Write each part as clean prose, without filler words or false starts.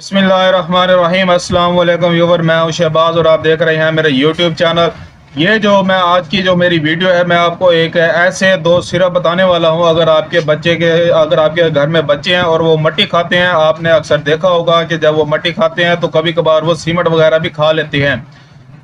बिस्मिल्लाहिर्रहमानिर्रहीम। अस्सलाम वालेकुम व्यूवर, मैं हूं शहबाज और आप देख रहे हैं मेरे यूट्यूब चैनल। ये जो मैं आज की जो मेरी वीडियो है, मैं आपको एक ऐसे दो सिरप बताने वाला हूं। अगर आपके घर में बच्चे हैं और वो मट्टी खाते हैं, आपने अक्सर देखा होगा कि जब वो मट्टी खाते हैं तो कभी कभार वो सीमेंट वगैरह भी खा लेते हैं।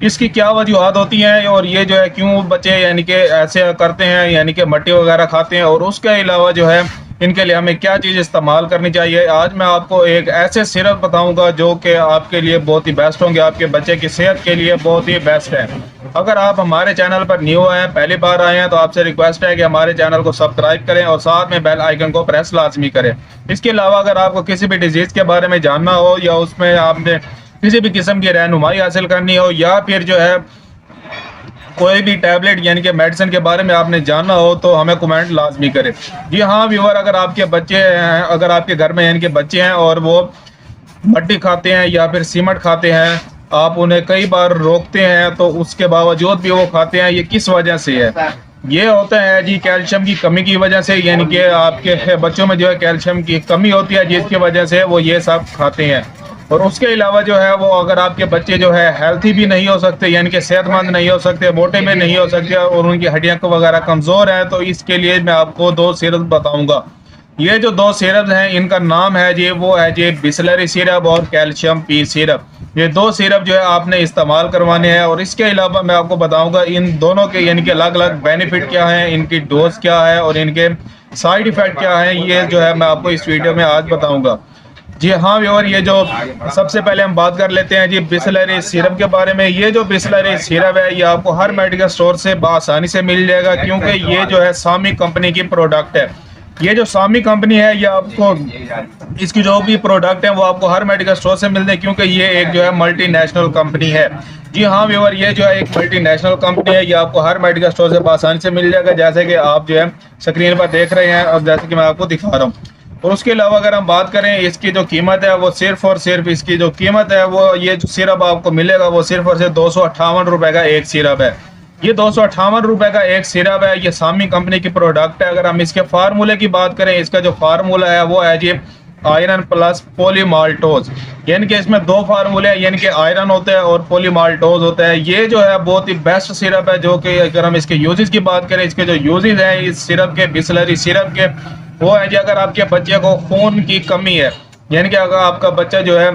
इसकी क्या वजूहत होती हैं और ये जो है क्यों बच्चे यानी कि ऐसे करते हैं, यानी कि मट्टी वगैरह खाते हैं, और उसके अलावा जो है इनके लिए हमें क्या चीज़ इस्तेमाल करनी चाहिए। आज मैं आपको एक ऐसे सिरप बताऊंगा जो कि आपके लिए बहुत ही बेस्ट होंगे, आपके बच्चे की सेहत के लिए बहुत ही बेस्ट है। अगर आप हमारे चैनल पर न्यू आए हैं, पहली बार आए हैं, तो आपसे रिक्वेस्ट है कि हमारे चैनल को सब्सक्राइब करें और साथ में बेल आइकन को प्रेस लाजमी करें। इसके अलावा अगर आपको किसी भी डिजीज़ के बारे में जानना हो या उसमें आपने किसी भी किस्म की रहनुमाई हासिल करनी हो, या फिर जो है कोई भी टैबलेट यानी कि मेडिसिन के बारे में आपने जानना हो, तो हमें कमेंट लाजमी करें। जी हाँ व्यूवर, अगर आपके बच्चे हैं, अगर आपके घर में यानी कि बच्चे हैं और वो मट्टी खाते हैं या फिर सीमेंट खाते हैं, आप उन्हें कई बार रोकते हैं तो उसके बावजूद भी वो खाते हैं, ये किस वजह से है? ये होता है जी कैल्शियम की कमी की वजह से, यानी कि आपके बच्चों में जो है कैल्शियम की कमी होती है, जिसकी वजह से वो ये सब खाते हैं। और उसके अलावा जो है वो अगर आपके बच्चे जो है हेल्थी भी नहीं हो सकते, यानी कि सेहतमंद नहीं हो सकते, मोटे में नहीं हो सकते और उनकी हड्डियां वगैरह कमज़ोर है, तो इसके लिए मैं आपको दो सिरप बताऊंगा। ये जो दो सिरप हैं इनका नाम है जी, वो है जी बिसलरी सिरप और कैल्शियम पी सिरप। ये दो सिरप जो है आपने इस्तेमाल करवाने हैं, और इसके अलावा मैं आपको बताऊंगा इन दोनों के यानी कि अलग अलग बेनिफिट क्या हैं, इनकी डोज क्या है और इनके साइड इफेक्ट क्या है, ये जो है मैं आपको इस वीडियो में आज बताऊंगा। जी हाँ व्यूअर, ये जो सबसे पहले हम बात कर लेते हैं जी बिसलरी सिरप के बारे में। ये जो बिसलरी सिरप है ये आपको हर मेडिकल स्टोर से आसानी से मिल जाएगा, क्योंकि ये जो है सामी कंपनी की प्रोडक्ट है। ये जो सामी कंपनी है, ये आपको इसकी जो भी प्रोडक्ट है वो आपको हर मेडिकल स्टोर से मिलते हैं, क्योंकि ये एक जो है मल्टी नेशनल कंपनी है। जी हाँ व्यूअर, ये जो है एक मल्टी नेशनल कंपनी है, ये आपको हर मेडिकल स्टोर से आसानी से मिल जाएगा, जैसे कि आप जो है स्क्रीन पर देख रहे हैं और जैसे कि मैं आपको दिखा रहा हूँ। और उसके अलावा अगर हम बात करें इसकी जो कीमत है, वो सिर्फ और सिर्फ इसकी जो कीमत है वो ये जो सिरप आपको मिलेगा वो सिर्फ और सिर्फ 258 रुपए का एक सिरप है। ये 258 रुपए का एक सिरप है, ये सामी कंपनी की प्रोडक्ट है। अगर हम इसके फार्मूले की बात करें, इसका जो फार्मूला है वो है जी आयरन प्लस पोलीमाल्टोज, यानी कि इसमें दो फार्मूले हैं, यानी कि आयरन होता है और पोलीमाल्टोज होता है। ये जो है बहुत ही बेस्ट सिरप है, जो कि अगर हम इसके यूजेस की बात करें, इसके जो यूजेस हैं इस सिरप के, बिसलरी सिरप के, वो है जी अगर आपके बच्चे को खून की कमी है, यानी कि अगर आपका बच्चा जो है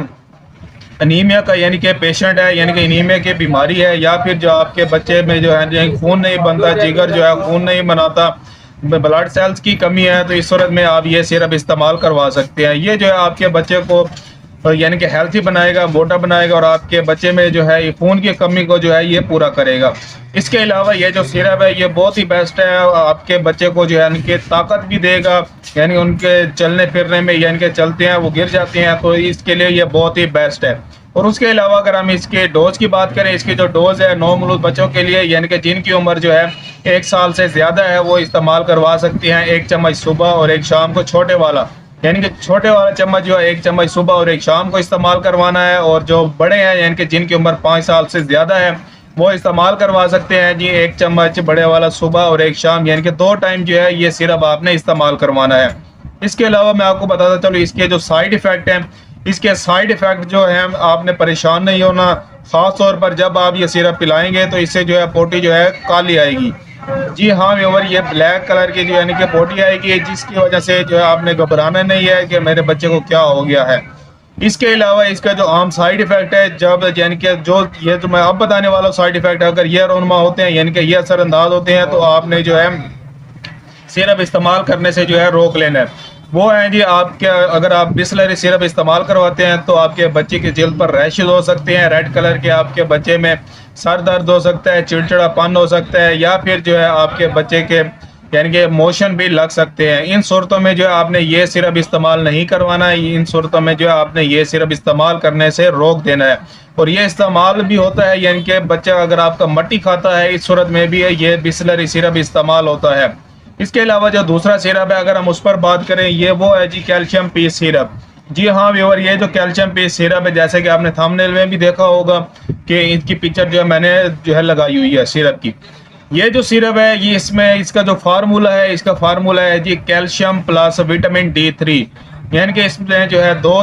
अनीमिया का यानी कि पेशेंट है, यानी कि अनीमिया की बीमारी है, या फिर जो आपके बच्चे में जो है खून नहीं बनता, जिगर जो है खून नहीं बनाता, ब्लड सेल्स की कमी है, तो इस सूरत में आप ये सिरप इस्तेमाल करवा सकते हैं। ये जो है आपके बच्चे को यानी कि हेल्थी बनाएगा, मोटा बनाएगा, और आपके बच्चे में जो है ये खून की कमी को जो है ये पूरा करेगा। इसके अलावा ये जो सिरप है ये बहुत ही बेस्ट है, आपके बच्चे को जो है यानी कि ताकत भी देगा, यानी उनके चलने फिरने में, यानी कि चलते हैं वो गिर जाते हैं, तो इसके लिए ये बहुत ही बेस्ट है। और उसके अलावा अगर हम इसके डोज की बात करें, इसकी जो डोज है नौमौलूद बच्चों के लिए, यानी कि जिनकी उम्र जो है 1 साल से ज़्यादा है, वो इस्तेमाल करवा सकती हैं। 1 चम्मच सुबह और 1 शाम को, छोटे वाला यानी कि छोटे वाला चम्मच जो है 1 चम्मच सुबह और 1 शाम को इस्तेमाल करवाना है। और जो बड़े हैं यानी कि जिनकी उम्र 5 साल से ज़्यादा है, वो इस्तेमाल करवा सकते हैं जी 1 चम्मच बड़े वाला सुबह और 1 शाम, यानी कि 2 टाइम जो है ये सिरप आपने इस्तेमाल करवाना है। इसके अलावा मैं आपको बताता चलो इसके जो साइड इफ़ेक्ट हैं, इसके साइड इफ़ेक्ट जो है आपने परेशान नहीं होना, ख़ास तौर पर जब आप ये सिरप पिलाएंगे तो इससे जो है पोटी जो है काली आएगी। जी हाँ व्यूअर, ये ब्लैक कलर की जो यानी कि पोटी आएगी, जिसकी वजह से जो है आपने घबराना नहीं है कि मेरे बच्चे को क्या हो गया है। इसके अलावा इसका जो आम साइड इफेक्ट है, जब यानी कि जो ये जो मैं अब बताने वाला साइड इफेक्ट है, अगर ये रोनमा होते हैं यानी कि ये असरअंदाज होते हैं, तो आपने जो है सिरप इस्तेमाल करने से जो है रोक लेना है। वो है जी आपके, अगर आप बिसलरी सिरप इस्तेमाल करवाते हैं तो आपके बच्चे की जिल्द पर रैशेज हो सकते हैं, रेड कलर के, आपके बच्चे में सर दर्द हो सकता है, चिड़चिड़ापन हो सकता है, या फिर जो है आपके बच्चे के यानी कि मोशन भी लग सकते हैं। इन सूरतों में जो है आपने ये सिरप इस्तेमाल नहीं करवाना है, इन सूरतों में जो है आपने ये सिरप इस्तेमाल करने से रोक देना है। और ये इस्तेमाल भी होता है, यानी कि बच्चा अगर आपका मट्टी खाता है, इस सूरत में भी ये बिसलरी सिरप इस्तेमाल होता है। इसके अलावा जो दूसरा सिरप है, अगर हम उस पर बात करें, ये वो है जी कैल्शियम पी सिरप। जी हाँ व्यूअर, ये जो कैल्शियम पी सिरप है, जैसे कि आपने थंबनेल में भी देखा होगा कि इसकी पिक्चर जो है मैंने जो है लगाई हुई है सिरप की। ये जो सिरप है ये इसमें इसका जो फार्मूला है, इसका फार्मूला है जी कैल्शियम प्लस विटामिन D3, यानी कि इसमें जो है 2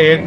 1